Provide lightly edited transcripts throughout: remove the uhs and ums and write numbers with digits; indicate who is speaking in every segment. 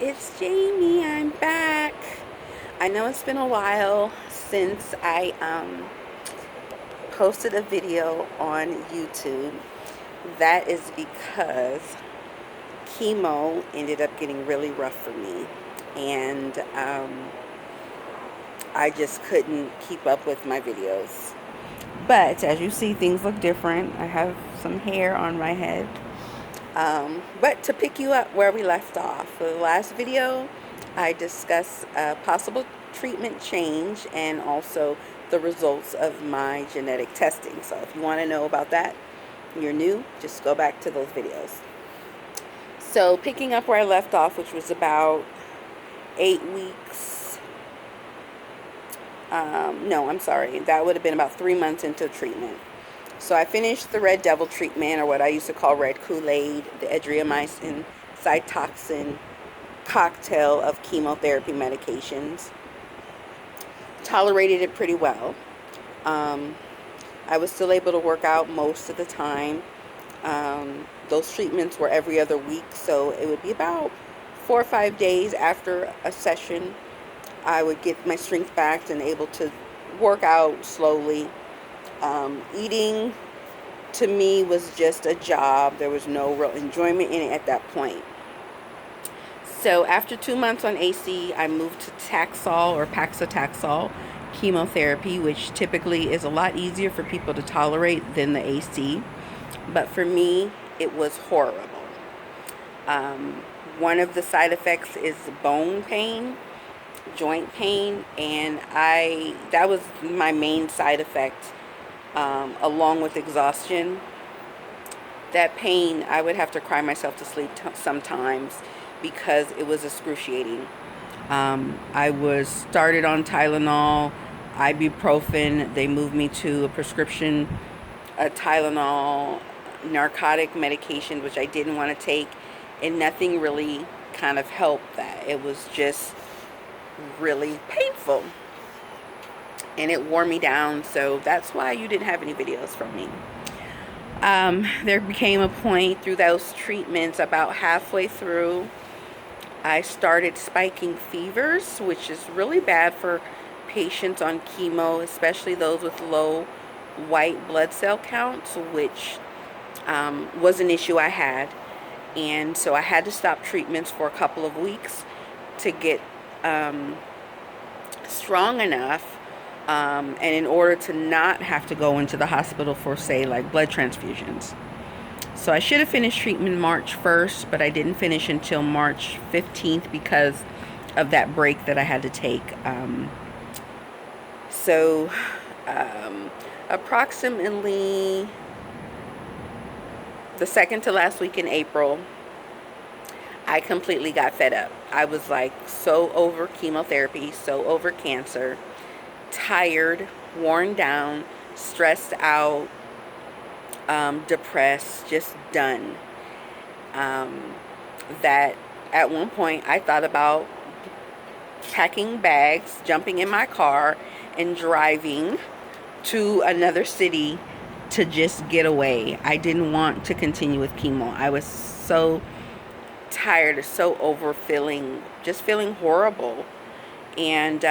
Speaker 1: It's Jamie. I'm back. I know it's been a while since I posted a video on YouTube. That is because chemo ended up getting really rough for me, and I just couldn't keep up with my videos. But as you see, things look different. I have some hair on my head. But to pick you up where we left off, for the last video, I discussed a possible treatment change and also the results of my genetic testing. So if you want to know about that, you're new, just go back to those videos. So picking up where I left off, which was about 8 weeks. No, I'm sorry. That would have been about 3 months into treatment. So I finished the Red Devil treatment, or what I used to call Red Kool-Aid, the adriamycin cytoxin cocktail of chemotherapy medications. Tolerated it pretty well. I was still able to work out most of the time. Those treatments were every other week, so it would be about 4 or 5 days after a session. I would get my strength back and able to work out slowly. Eating to me was just a job. There was no real enjoyment in it at that point. So after 2 months on AC, I moved to Taxol or Taxol chemotherapy, which typically is a lot easier for people to tolerate than the AC. But for me, it was horrible. One of the side effects is bone pain, joint pain, and that was my main side effect, along with exhaustion. That pain, I would have to cry myself to sleep sometimes because it was excruciating. I was started on Tylenol, ibuprofen. They moved me to a prescription Tylenol narcotic medication, which I didn't want to take, and nothing really kind of helped that. It was just really painful, and it wore me down. So that's why you didn't have any videos from me. There became a point through those treatments, about halfway through, I started spiking fevers, which is really bad for patients on chemo, especially those with low white blood cell counts, which was an issue I had. And so I had to stop treatments for a couple of weeks to get strong enough, and in order to not have to go into the hospital for, say, like blood transfusions. So I should have finished treatment March 1st, but I didn't finish until March 15th because of that break that I had to take. Approximately the second to last week in April, I completely got fed up. I was like so over chemotherapy, so over cancer, tired, worn down, stressed out, depressed, just done. That at one point I thought about packing bags, jumping in my car, and driving to another city to just get away. I didn't want to continue with chemo. I was so tired, so over, just feeling horrible. And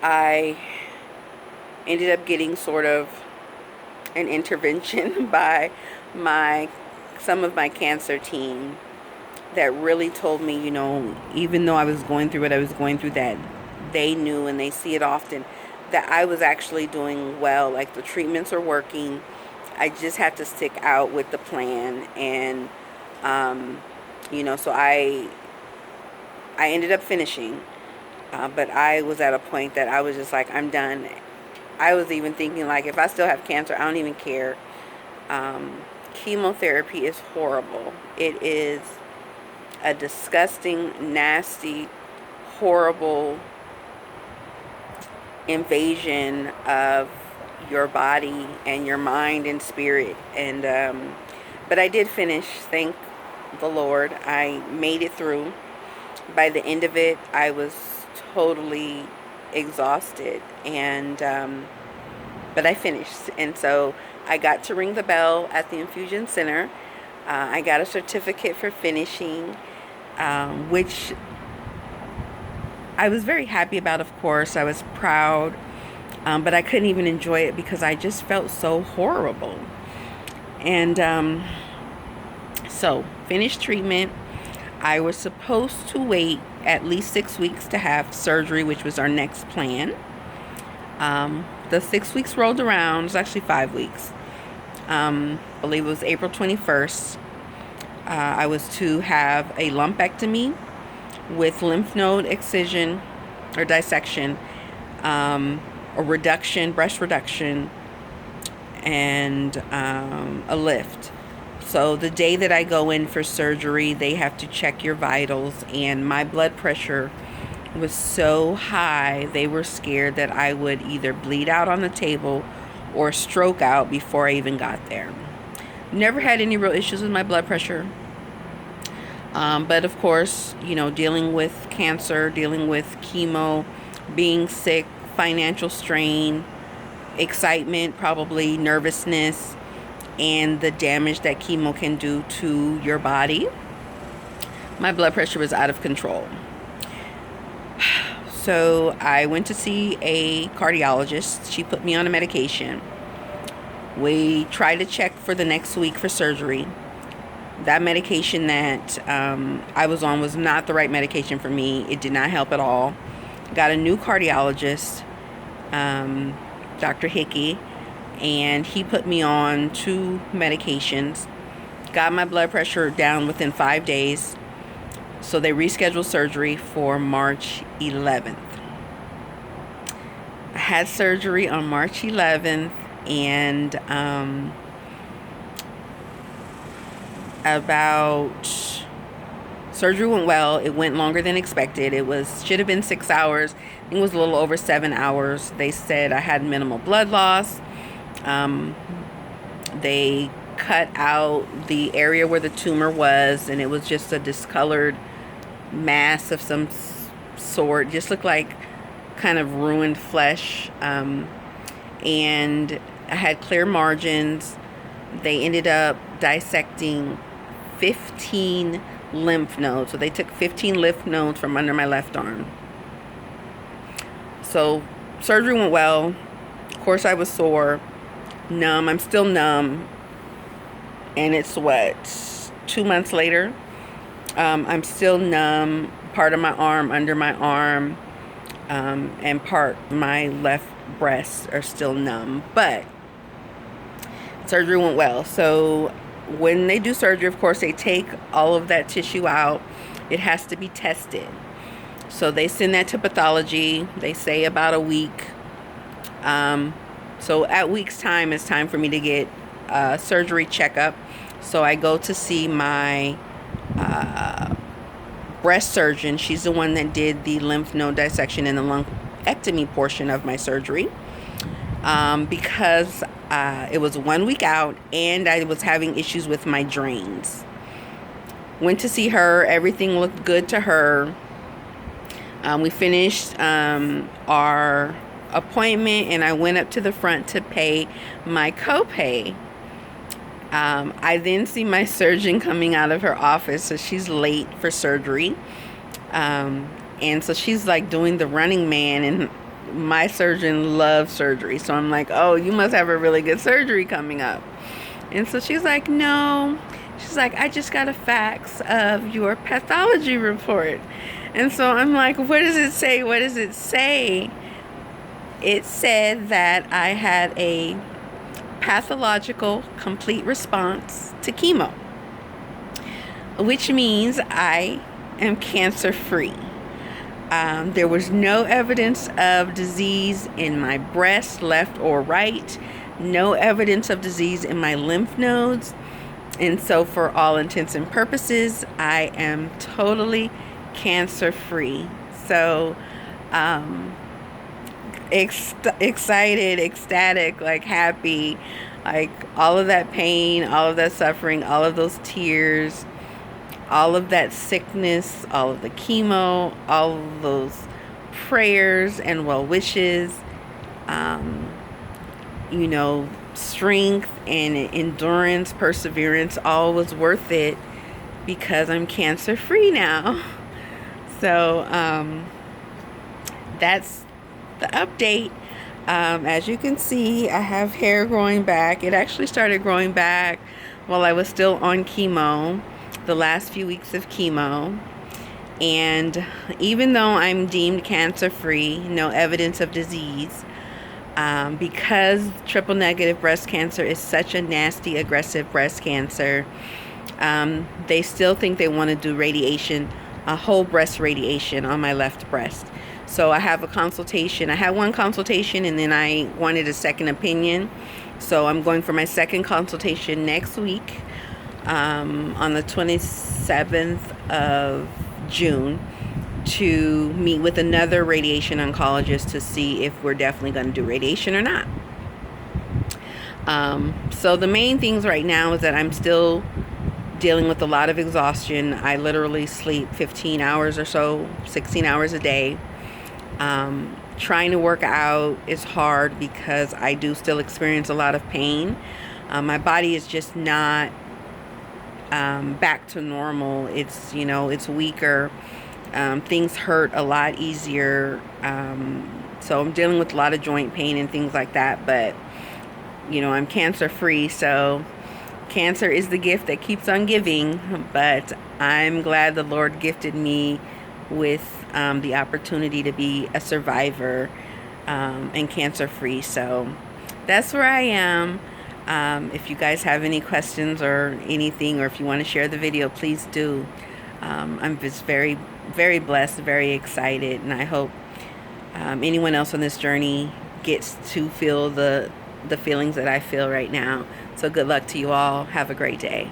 Speaker 1: I ended up getting sort of an intervention by some of my cancer team that really told me, even though I was going through what I was going through, that they knew, and they see it often, that I was actually doing well. Like, the treatments are working. I just have to stick out with the plan. And so I ended up finishing, but I was at a point that I was just like, I'm done. I was even thinking, like, if I still have cancer, I don't even care. Chemotherapy is horrible. It is a disgusting, nasty, horrible invasion of your body and your mind and spirit. And but I did finish, thank the Lord. I made it through. By the end of it, I was totally exhausted, and but I finished. And so I got to ring the bell at the infusion center. I got a certificate for finishing, which I was very happy about, of course. I was proud, but I couldn't even enjoy it because I just felt so horrible. And so, finished treatment. I was supposed to wait at least 6 weeks to have surgery, which was our next plan. The 6 weeks rolled around. It was actually 5 weeks. I believe it was April 21st. I was to have a lumpectomy with lymph node excision or dissection, a reduction, breast reduction, and a lift. So the day that I go in for surgery, they have to check your vitals, and my blood pressure was so high, they were scared that I would either bleed out on the table or stroke out before I even got there. Never had any real issues with my blood pressure. But of course, dealing with cancer, dealing with chemo, being sick, financial strain, excitement, probably nervousness, and the damage that chemo can do to your body, my blood pressure was out of control. So I went to see a cardiologist. She put me on a medication. We tried to check for the next week for surgery. That medication that I was on was not the right medication for me. It did not help at all. Got a new cardiologist, Dr. Hickey, and he put me on 2 medications. Got my blood pressure down within 5 days. So they rescheduled surgery for March 11th. I had surgery on March 11th, and surgery went well. It went longer than expected. Should have been 6 hours. I think it was a little over 7 hours. They said I had minimal blood loss. They cut out the area where the tumor was, and it was just a discolored mass of some sort. Just looked like kind of ruined flesh. And I had clear margins. They ended up dissecting 15 lymph nodes. So they took 15 lymph nodes from under my left arm. So surgery went well. Of course, I was sore, numb. I'm still numb. And it's 2 months later. I'm still numb. Part of my arm, under my arm, and part of my left breast are still numb. But surgery went well. So when they do surgery, of course, they take all of that tissue out. It has to be tested. So they send that to pathology. They say about a week. So at week's time, it's time for me to get a surgery checkup. So I go to see my breast surgeon. She's the one that did the lymph node dissection and the lumpectomy portion of my surgery. Because it was 1 week out and I was having issues with my drains. Went to see her. Everything looked good to her. We finished our appointment, and I went up to the front to pay my copay. I then see my surgeon coming out of her office, so she's late for surgery. And so she's like doing the running man, and my surgeon loves surgery. So I'm like, oh, you must have a really good surgery coming up. And so she's like, no. She's like, I just got a fax of your pathology report. And so I'm like, what does it say? What does it say? It said that I had a pathological complete response to chemo, which means I am cancer-free. There was no evidence of disease in my breast, left or right. No evidence of disease in my lymph nodes. And so for all intents and purposes, I am totally cancer-free. So, excited, ecstatic, like happy, like all of that pain, all of that suffering, all of those tears, all of that sickness, all of the chemo, all of those prayers and well wishes, strength and endurance, perseverance, all was worth it because I'm cancer free now. So that's the update. As you can see, I have hair growing back. It actually started growing back while I was still on chemo, the last few weeks of chemo. And even though I'm deemed cancer free, no evidence of disease, because triple negative breast cancer is such a nasty, aggressive breast cancer, they still think they want to do radiation, a whole breast radiation on my left breast. So I have a consultation. I had one consultation and then I wanted a second opinion. So I'm going for my second consultation next week, on the 27th of June, to meet with another radiation oncologist to see if we're definitely going to do radiation or not. So the main things right now is that I'm still dealing with a lot of exhaustion. I literally sleep 15 hours or so, 16 hours a day. Trying to work out is hard because I do still experience a lot of pain. My body is just not back to normal. It's, it's weaker. Things hurt a lot easier. So I'm dealing with a lot of joint pain and things like that. But, I'm cancer free. So cancer is the gift that keeps on giving. But I'm glad the Lord gifted me with the opportunity to be a survivor and cancer free. So that's where I am. If you guys have any questions or anything, or if you want to share the video, please do. I'm just very, very blessed, very excited, and I hope anyone else on this journey gets to feel the feelings that I feel right now. So good luck to you all. Have a great day.